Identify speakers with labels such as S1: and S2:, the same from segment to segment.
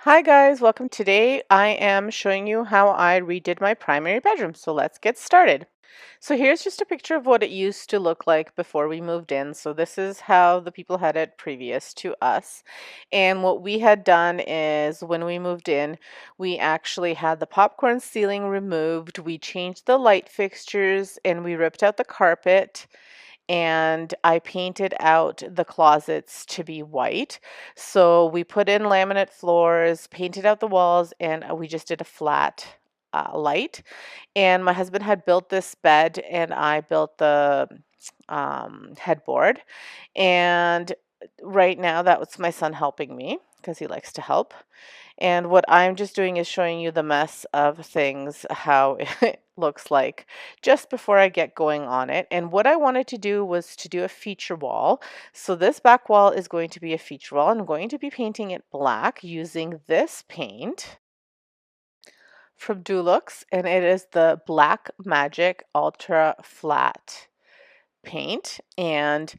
S1: Hi guys, welcome. Today I am showing you how I redid my primary bedroom. So let's get started. So here's just a picture of what it used to look like before we moved in. So this is how the people had it previous to us. And what we had done is when we moved in, we actually had the popcorn ceiling removed. We changed the light fixtures and we ripped out the carpet and I painted out the closets to be white. So we put in laminate floors, painted out the walls, and we just did a flat light. And my husband had built this bed, and I built the headboard. And right now, that was my son helping me because he likes to help. And what I'm just doing is showing you the mess of things, how it looks like just before I get going on it. And what I wanted to do was to do a feature wall. So this back wall is going to be a feature wall. I'm going to be painting it black using this paint from Dulux, and it is the Black Magic Ultra Flat paint. And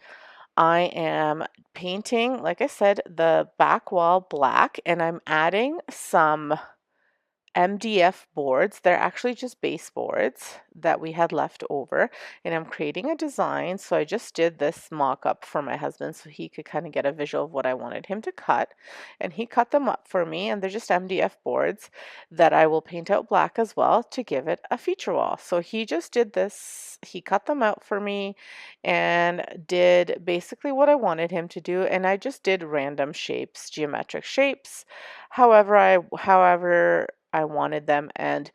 S1: I am painting, like I said, the back wall black, and I'm adding some MDF boards. They're actually just baseboards that we had left over, and I'm creating a design. So I just did this mock-up for my husband so he could kind of get a visual of what I wanted him to cut, and he cut them up for me, and they're just MDF boards that I will paint out black as well to give it a feature wall. So he just did this, he cut them out for me and did basically what I wanted him to do, and I just did random shapes, geometric shapes, however I wanted them, and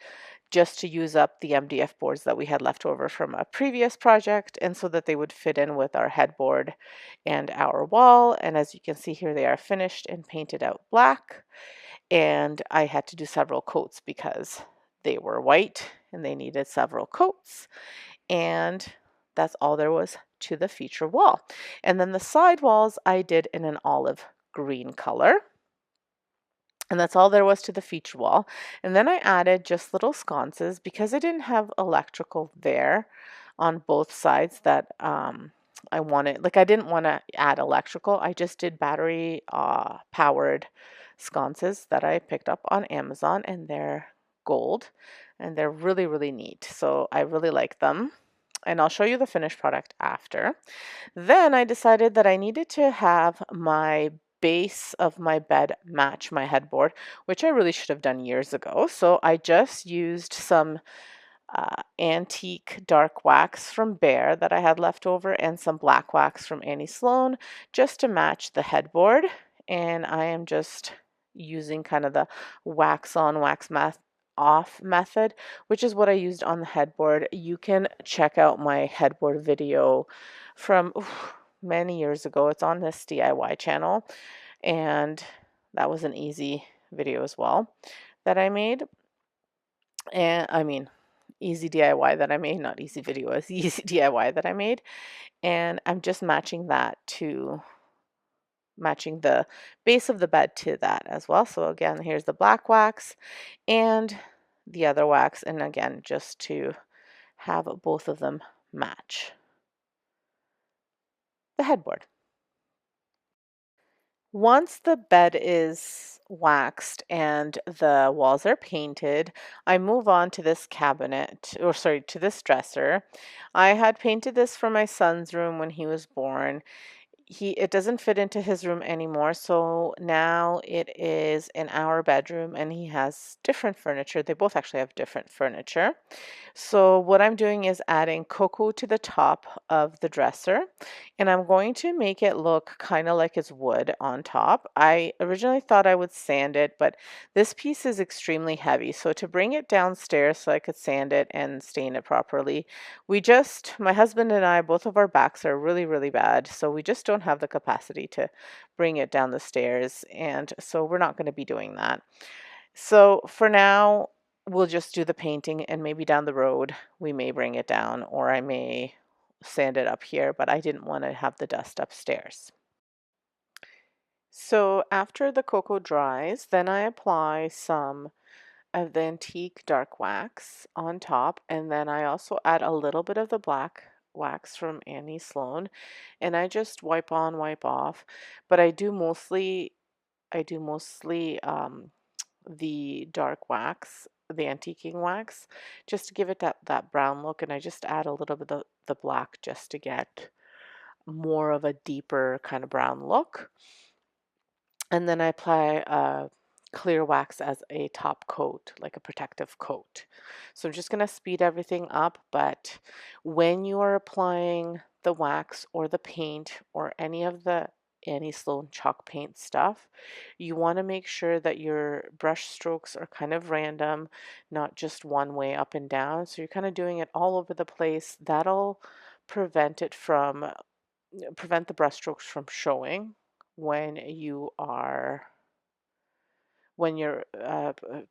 S1: just to use up the MDF boards that we had left over from a previous project, and so that they would fit in with our headboard and our wall. And as you can see here, they are finished and painted out black, and I had to do several coats because they were white and they needed several coats, and that's all there was to the feature wall. And then the side walls I did in an olive green color. And that's all there was to the feature wall. And then I added just little sconces because I didn't have electrical there on both sides that I wanted. Like I didn't want to add electrical. I just did battery powered sconces that I picked up on Amazon, and they're gold and they're really, really neat. So I really like them. And I'll show you the finished product after. Then I decided that I needed to have my base of my bed match my headboard, which I really should have done years ago. So I just used some antique dark wax from Bear that I had left over and some black wax from Annie Sloan just to match the headboard. And I am just using kind of the wax on, wax off method, which is what I used on the headboard. You can check out my headboard video from many years ago. It's on this DIY channel, and that was an easy video as well that I made. And I mean, easy DIY that I made, not easy video, it's easy DIY that I made. And I'm just matching that to matching the base of the bed to that as well. So again, here's the black wax and the other wax, and again, just to have both of them match the headboard. Once the bed is waxed and the walls are painted, I move on to this cabinet, or sorry, to this dresser. I had painted this for my son's room when he was born. It doesn't fit into his room anymore, so now it is in our bedroom, and he has different furniture. They both actually have different furniture. So what I'm doing is adding cocoa to the top of the dresser, and I'm going to make it look kind of like it's wood on top. I originally thought I would sand it, but this piece is extremely heavy. So to bring it downstairs so I could sand it and stain it properly, my husband and I, both of our backs are really, really bad. So we just don't have the capacity to bring it down the stairs. And so we're not going to be doing that. So for now, we'll just do the painting, and maybe down the road we may bring it down, or I may sand it up here, but I didn't want to have the dust upstairs. So after the cocoa dries, then I apply some of the antique dark wax on top, and then I also add a little bit of the black wax from Annie Sloan, and I just wipe on, wipe off, but I do mostly the dark wax, the antiquing wax, just to give it that brown look. And I just add a little bit of the black just to get more of a deeper kind of brown look. And then I apply clear wax as a top coat, like a protective coat. So I'm just going to speed everything up, but when you are applying the wax or the paint or any Sloan chalk paint stuff, you want to make sure that your brush strokes are kind of random, not just one way up and down. So you're kind of doing it all over the place. That'll prevent it from prevent the brush strokes from showing when your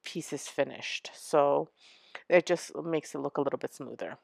S1: piece is finished. So it just makes it look a little bit smoother.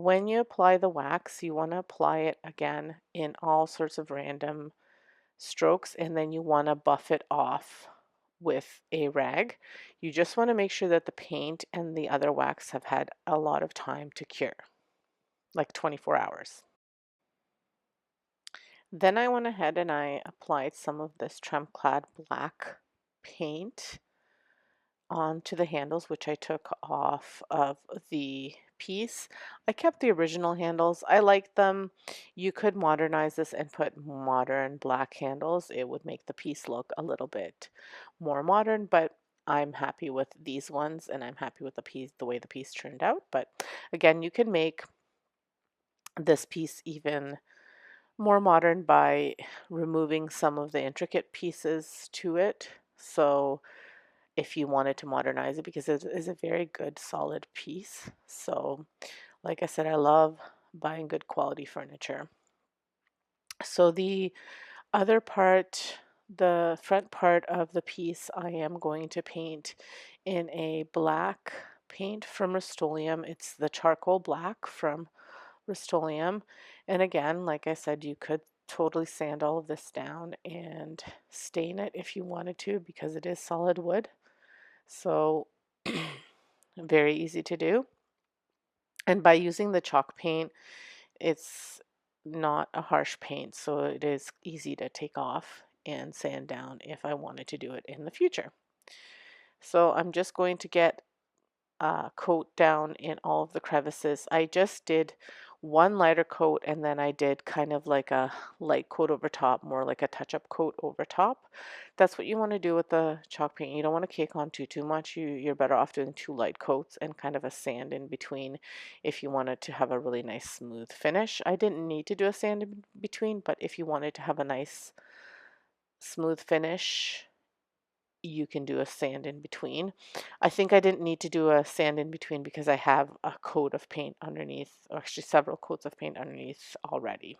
S1: when you apply the wax, you want to apply it again in all sorts of random strokes, and then you want to buff it off with a rag. You just want to make sure that the paint and the other wax have had a lot of time to cure, like 24 hours. Then I went ahead and I applied some of this Tremclad black paint onto the handles, which I took off of the piece. I kept the original handles. I like them. You could modernize this and put modern black handles. It would make the piece look a little bit more modern, but I'm happy with these ones and I'm happy with the way the piece turned out. But again, you can make this piece even more modern by removing some of the intricate pieces to it. So if you wanted to modernize it, because it is a very good solid piece. So like I said, I love buying good quality furniture. So the other part, the front part of the piece, I am going to paint in a black paint from Rust-Oleum. It's the charcoal black from Rust-Oleum. And again, like I said, you could totally sand all of this down and stain it if you wanted to, because it is solid wood. So very easy to do. And by using the chalk paint, it's not a harsh paint, so it is easy to take off and sand down if I wanted to do it in the future. So I'm just going to get coat down in all of the crevices. I just did one lighter coat and then I did kind of like a light coat over top, more like a touch-up coat over top. That's what you want to do with the chalk paint. You don't want to cake on too much. You're better off doing two light coats and kind of a sand in between if you wanted to have a really nice smooth finish. I didn't need to do a sand in between, but if you wanted to have a nice smooth finish, you can do a sand in between. I think I didn't need to do a sand in between because I have a coat of paint underneath, or actually several coats of paint underneath already.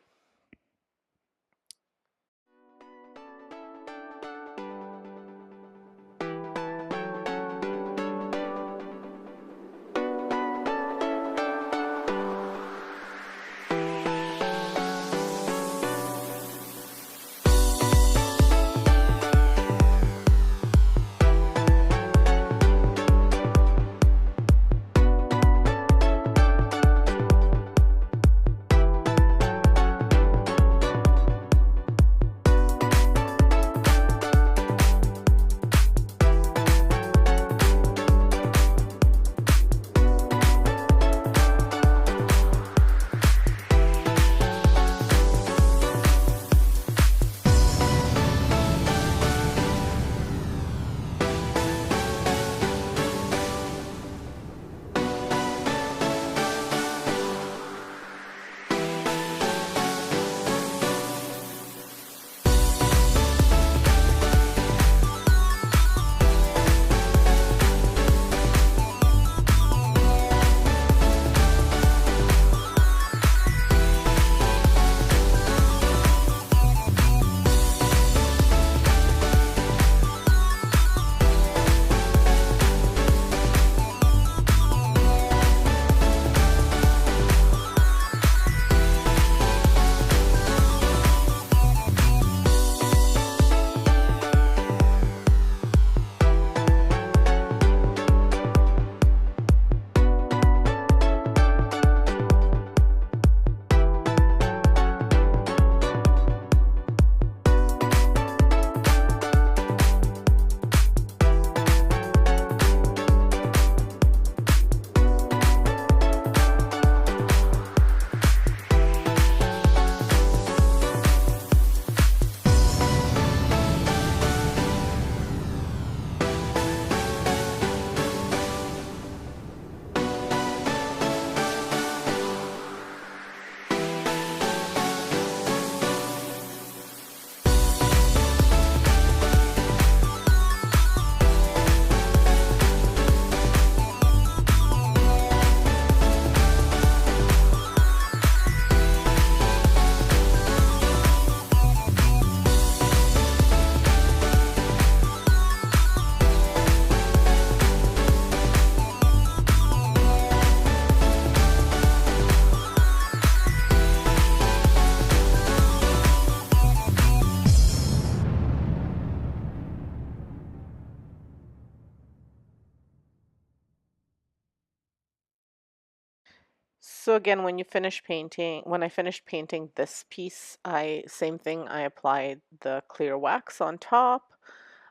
S1: So again, when I finished painting this piece, same thing, I applied the clear wax on top.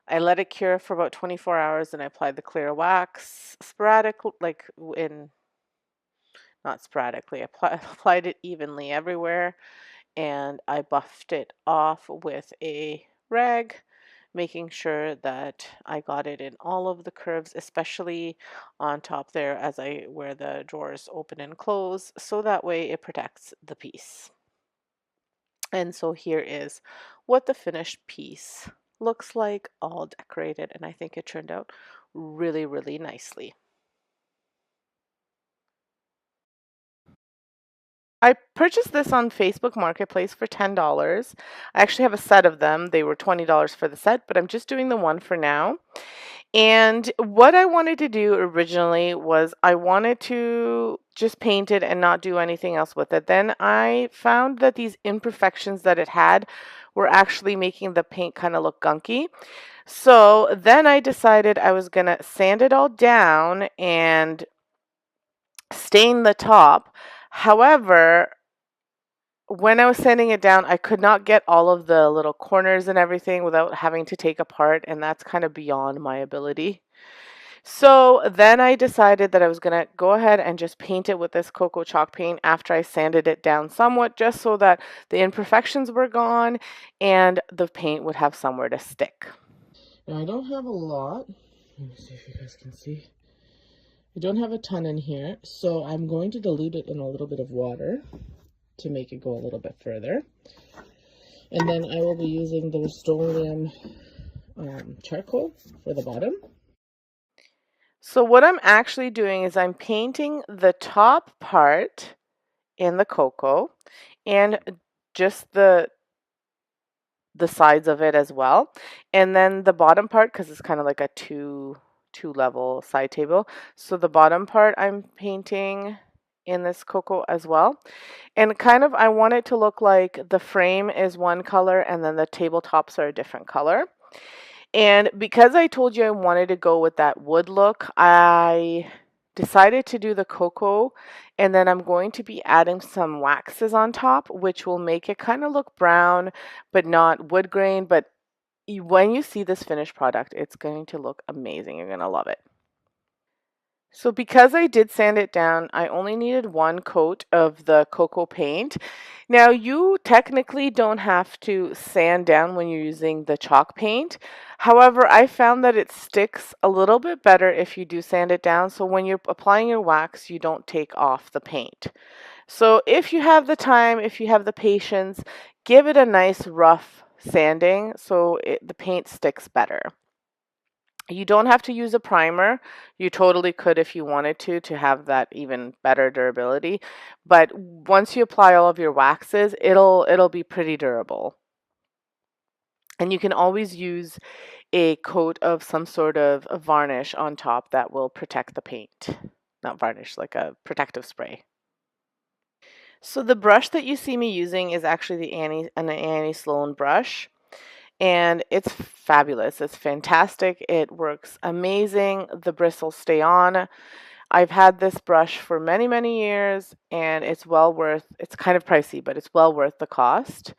S1: I let it cure for about 24 hours and I applied the clear wax not sporadically, applied it evenly everywhere, and I buffed it off with a rag, making sure that I got it in all of the curves, especially on top there where the drawers open and close, so that way it protects the piece. And so here is what the finished piece looks like, all decorated, and I think it turned out really, really nicely. I purchased this on Facebook Marketplace for $10. I actually have a set of them. They were $20 for the set, but I'm just doing the one for now. And what I wanted to do originally was I wanted to just paint it and not do anything else with it. Then I found that these imperfections that it had were actually making the paint kind of look gunky. So then I decided I was going to sand it all down and stain the top. However, when I was sanding it down, I could not get all of the little corners and everything without having to take apart, and that's kind of beyond my ability. So then I decided that I was going to go ahead and just paint it with this cocoa chalk paint after I sanded it down somewhat, just so that the imperfections were gone and the paint would have somewhere to stick. Now I don't have a lot. Let me see if you guys can see. I don't have a ton in here, so I'm going to dilute it in a little bit of water to make it go a little bit further. And then I will be using the Rust-Oleum charcoal for the bottom. So what I'm actually doing is I'm painting the top part in the cocoa and just the sides of it as well. And then the bottom part, because it's kind of like a two level side table. So the bottom part I'm painting in this cocoa as well. And kind of I want it to look like the frame is one color and then the tabletops are a different color. And because I told you I wanted to go with that wood look, I decided to do the cocoa, and then I'm going to be adding some waxes on top, which will make it kind of look brown, but not wood grain. But when you see this finished product, it's going to look amazing. You're going to love it. So because I did sand it down, I only needed one coat of the cocoa paint. Now you technically don't have to sand down when you're using the chalk paint. However, I found that it sticks a little bit better if you do sand it down. So when you're applying your wax, you don't take off the paint. So if you have the time, if you have the patience, give it a nice rough sanding so the paint sticks better. You don't have to use a primer. You totally could if you wanted to have that even better durability. But once you apply all of your waxes, it'll be pretty durable. And you can always use a coat of some sort of a varnish on top that will protect the paint. Not varnish, like a protective spray. So the brush that you see me using is actually an Annie Sloan brush. And it's fabulous. It's fantastic. It works amazing. The bristles stay on. I've had this brush for many, many years, and it's kind of pricey, but it's well worth the cost.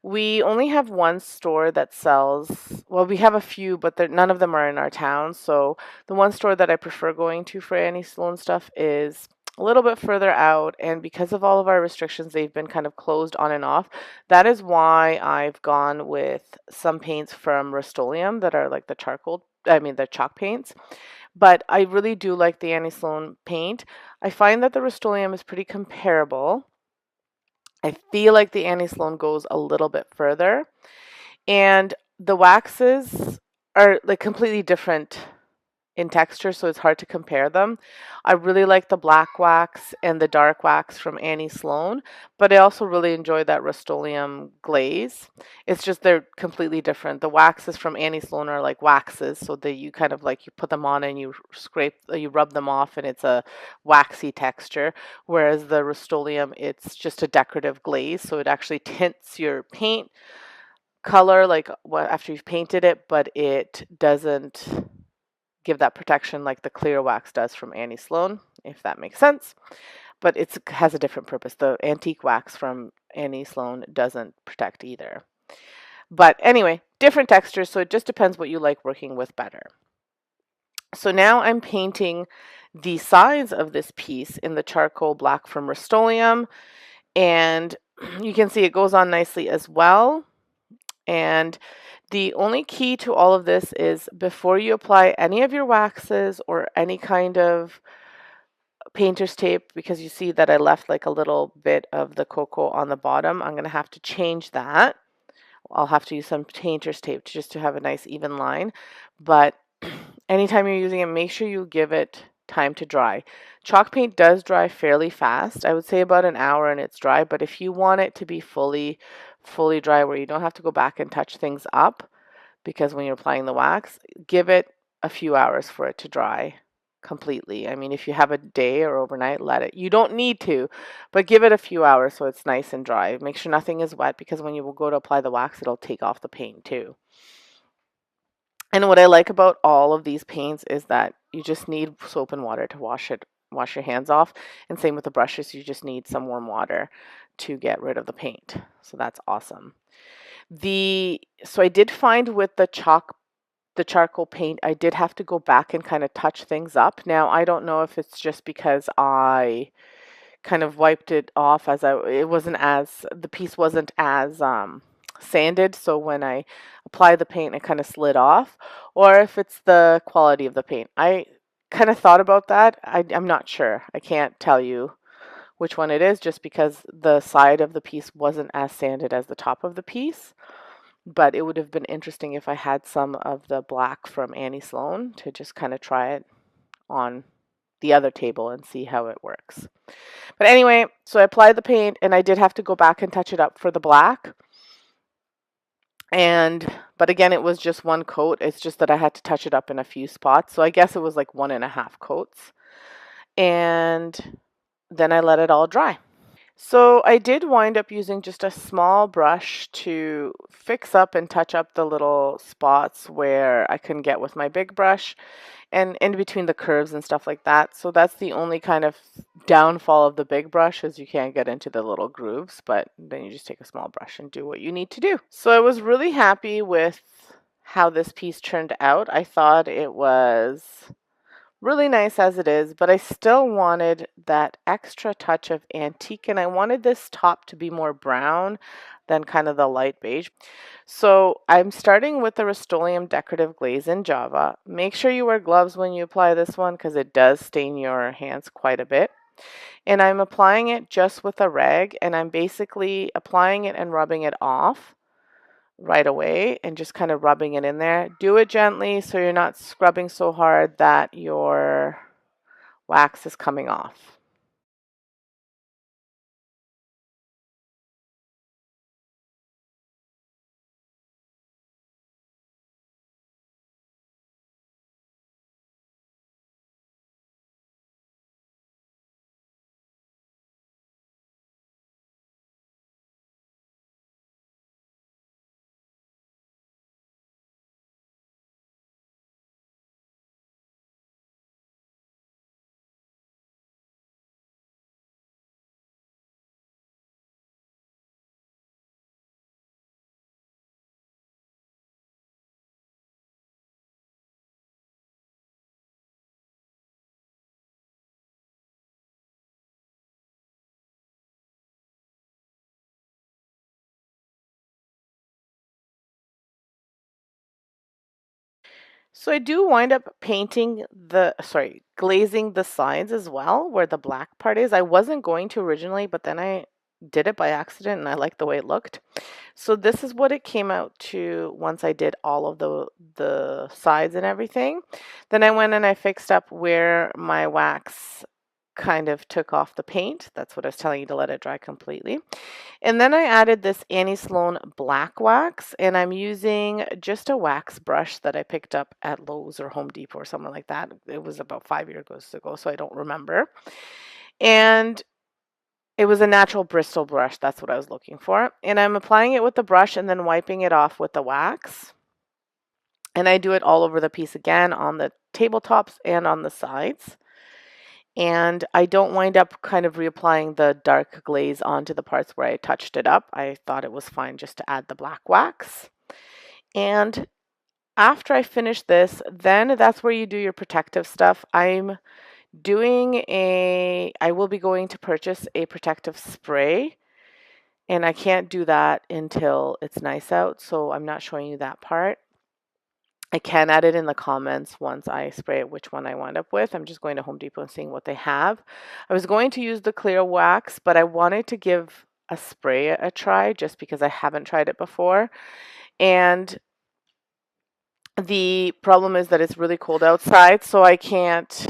S1: We only have one store that sells, well, we have a few, but none of them are in our town. So the one store that I prefer going to for Annie Sloan stuff is a little bit further out. And because of all of our restrictions, they've been kind of closed on and off. That is why I've gone with some paints from Rust-Oleum that are like the chalk paints. But I really do like the Annie Sloan paint. I find that the Rust-Oleum is pretty comparable. I feel like the Annie Sloan goes a little bit further. And the waxes are like completely different in texture, so it's hard to compare them. I really like the black wax and the dark wax from Annie Sloan, but I also really enjoy that Rust-Oleum glaze. It's just they're completely different. The waxes from Annie Sloan are like waxes, so that you kind of like you put them on and you rub them off, and it's a waxy texture. Whereas the Rust-Oleum, it's just a decorative glaze, so it actually tints your paint color like after you've painted it, but it doesn't give that protection like the clear wax does from Annie Sloan, if that makes sense. but it has a different purpose. The antique wax from Annie Sloan doesn't protect either. But anyway, different textures, so it just depends what you like working with better. So now I'm painting the sides of this piece in the charcoal black from Rust-Oleum, and you can see it goes on nicely as well. And the only key to all of this is before you apply any of your waxes or any kind of painter's tape, because you see that I left like a little bit of the cocoa on the bottom, I'm going to have to change that. I'll have to use some painter's tape just to have a nice even line. But anytime you're using it, make sure you give it time to dry. Chalk paint does dry fairly fast. I would say about an hour and it's dry, but if you want it to be fully dry where you don't have to go back and touch things up, because when you're applying the wax, give it a few hours for it to dry completely. I mean, if you have a day or overnight, let it. You don't need to, but give it a few hours so it's nice and dry. Make sure nothing is wet, because when you will go to apply the wax, it'll take off the paint too. And what I like about all of these paints is that you just need soap and water to wash your hands off. And same with the brushes, you just need some warm water to get rid of the paint. So that's awesome. So I did find with the charcoal paint, I did have to go back and kind of touch things up. Now, I don't know if it's just because I kind of wiped it off the piece wasn't as sanded, so when I applied the paint it kind of slid off, or if it's the quality of the paint. I kind of thought about that. I'm not sure. I can't tell you which one it is, just because the side of the piece wasn't as sanded as the top of the piece. But it would have been interesting if I had some of the black from Annie Sloan to just kind of try it on the other table and see how it works. But anyway, so I applied the paint and I did have to go back and touch it up for the black. But again, it was just one coat. It's just that I had to touch it up in a few spots. So I guess it was like 1.5 coats. And then I let it all dry. So I did wind up using just a small brush to fix up and touch up the little spots where I couldn't get with my big brush, and in between the curves and stuff like that. So that's the only kind of downfall of the big brush, is you can't get into the little grooves, but then you just take a small brush and do what you need to do. So I was really happy with how this piece turned out. I thought it was really nice as it is, but I still wanted that extra touch of antique, and I wanted this top to be more brown than kind of the light beige. So I'm starting with the Rust-Oleum decorative glaze in Java. Make sure you wear gloves when you apply this one, because it does stain your hands quite a bit. And I'm applying it just with a rag, and I'm basically applying it and rubbing it off right away and just kind of rubbing it in there. Do it gently so you're not scrubbing so hard that your wax is coming off. So I do wind up glazing the sides as well, where the black part is. I wasn't going to originally, but then I did it by accident and I liked the way it looked. So this is what it came out to once I did all of the sides and everything. Then I went and I fixed up where my wax kind of took off the paint. That's what I was telling you, to let it dry completely. And then I added this Annie Sloan black wax, and I'm using just a wax brush that I picked up at Lowe's or Home Depot or something like that. It was about 5 years ago, so I don't remember. And it was a natural bristle brush. That's what I was looking for. And I'm applying it with the brush and then wiping it off with the wax. And I do it all over the piece again, on the tabletops and on the sides. and I don't wind up kind of reapplying the dark glaze onto the parts where I touched it up. I thought it was fine just to add the black wax. And after I finish this, then that's where you do your protective stuff. I will be going to purchase a protective spray, and I can't do that until it's nice out, so I'm not showing you that part. I can add it in the comments once I spray it which one I wind up with. I'm just going to Home Depot and seeing what they have. I was going to use the clear wax, but I wanted to give a spray a try just because I haven't tried it before. And the problem is that it's really cold outside, so I can't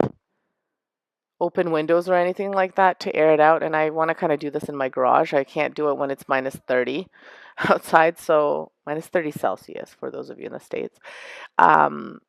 S1: open windows or anything like that to air it out. And I want to kind of do this in my garage. I can't do it when it's minus 30 outside, so minus 30 Celsius for those of you in the States. Um,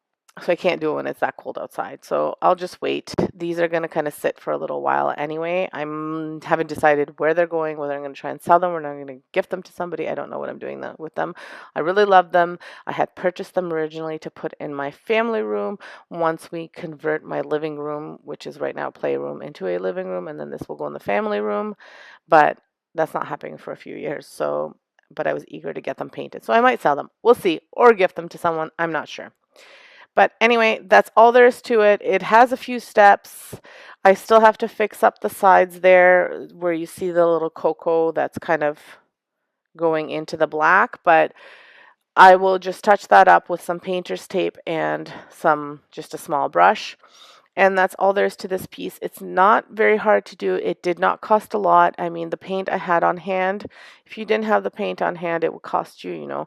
S1: so I can't do it when it's that cold outside. So I'll just wait. These are going to kind of sit for a little while anyway. I haven't decided where they're going, whether I'm going to try and sell them or I'm going to gift them to somebody. I don't know what I'm doing with them. I really love them. I had purchased them originally to put in my family room once we convert my living room, which is right now a playroom, into a living room, and then this will go in the family room. But that's not happening for a few years. So, but I was eager to get them painted. So I might sell them. We'll see. Or gift them to someone. I'm not sure. But anyway, that's all there is to it. It has a few steps. I still have to fix up the sides there where you see the little cocoa that's kind of going into the black, but I will just touch that up with some painter's tape and just a small brush. And that's all there is to this piece. It's not very hard to do. It did not cost a lot. I mean, the paint I had on hand, if you didn't have the paint on hand, it would cost you,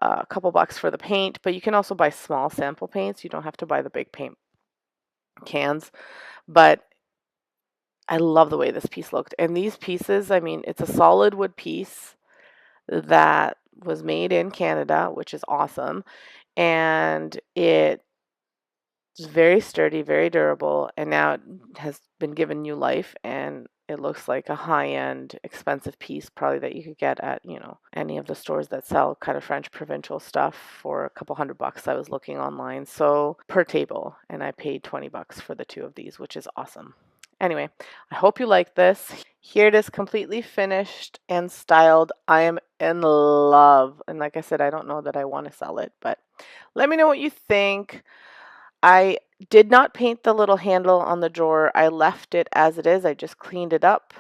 S1: a couple bucks for the paint, but you can also buy small sample paints. You don't have to buy the big paint cans. But I love the way this piece looked. And these pieces, I mean, it's a solid wood piece that was made in Canada, which is awesome. And it's very sturdy, very durable, and now it has been given new life, and it looks like a high-end, expensive piece probably that you could get at, any of the stores that sell kind of French provincial stuff for a couple $100. I was looking online, so per table, and I paid 20 bucks for the two of these, which is awesome. Anyway, I hope you like this. Here it is, completely finished and styled. I am in love, and like I said, I don't know that I want to sell it, but let me know what you think. I did not paint the little handle on the drawer. I left it as it is. I just cleaned it up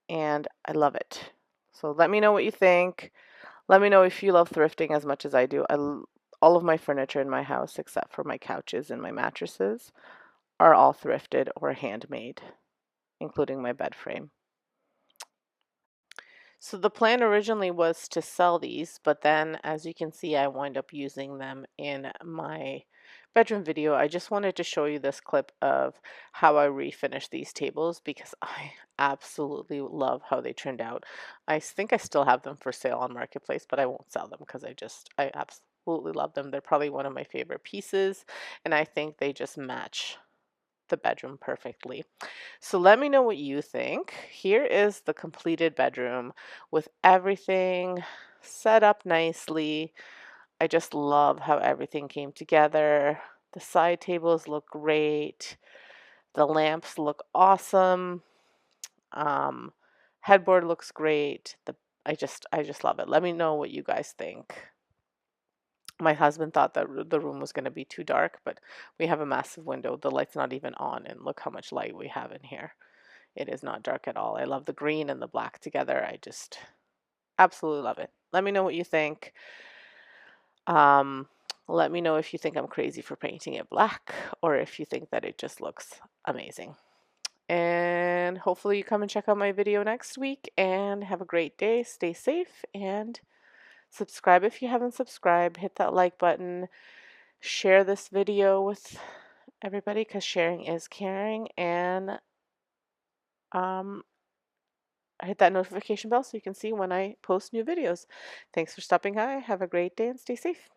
S1: and I love it. So let me know what you think. Let me know if you love thrifting as much as I do. All of my furniture in my house, except for my couches and my mattresses, are all thrifted or handmade, including my bed frame. So the plan originally was to sell these, but then as you can see, I wind up using them in my bedroom video. I just wanted to show you this clip of how I refinished these tables because I absolutely love how they turned out. I think I still have them for sale on Marketplace, but I won't sell them because I absolutely love them. They're probably one of my favorite pieces, and I think they just match the bedroom perfectly. So let me know what you think. Here is the completed bedroom with everything set up nicely. I just love how everything came together. The side tables look great. The lamps look awesome. Um, Headboard looks great. I just love it. Let me know what you guys think. My husband thought that the room was going to be too dark, but we have a massive window. The light's not even on, and look how much light we have in here. It is not dark at all. I love the green and the black together. I just absolutely love it. Let me know what you think. Um, Let me know if you think I'm crazy for painting it black or if you think that it just looks amazing. And hopefully you come and check out my video next week and have a great day. Stay safe and subscribe if you haven't subscribed. Hit that like button. Share this video with everybody because sharing is caring. And um, hit that notification bell so you can see when I post new videos. Thanks for stopping by. Have a great day and stay safe.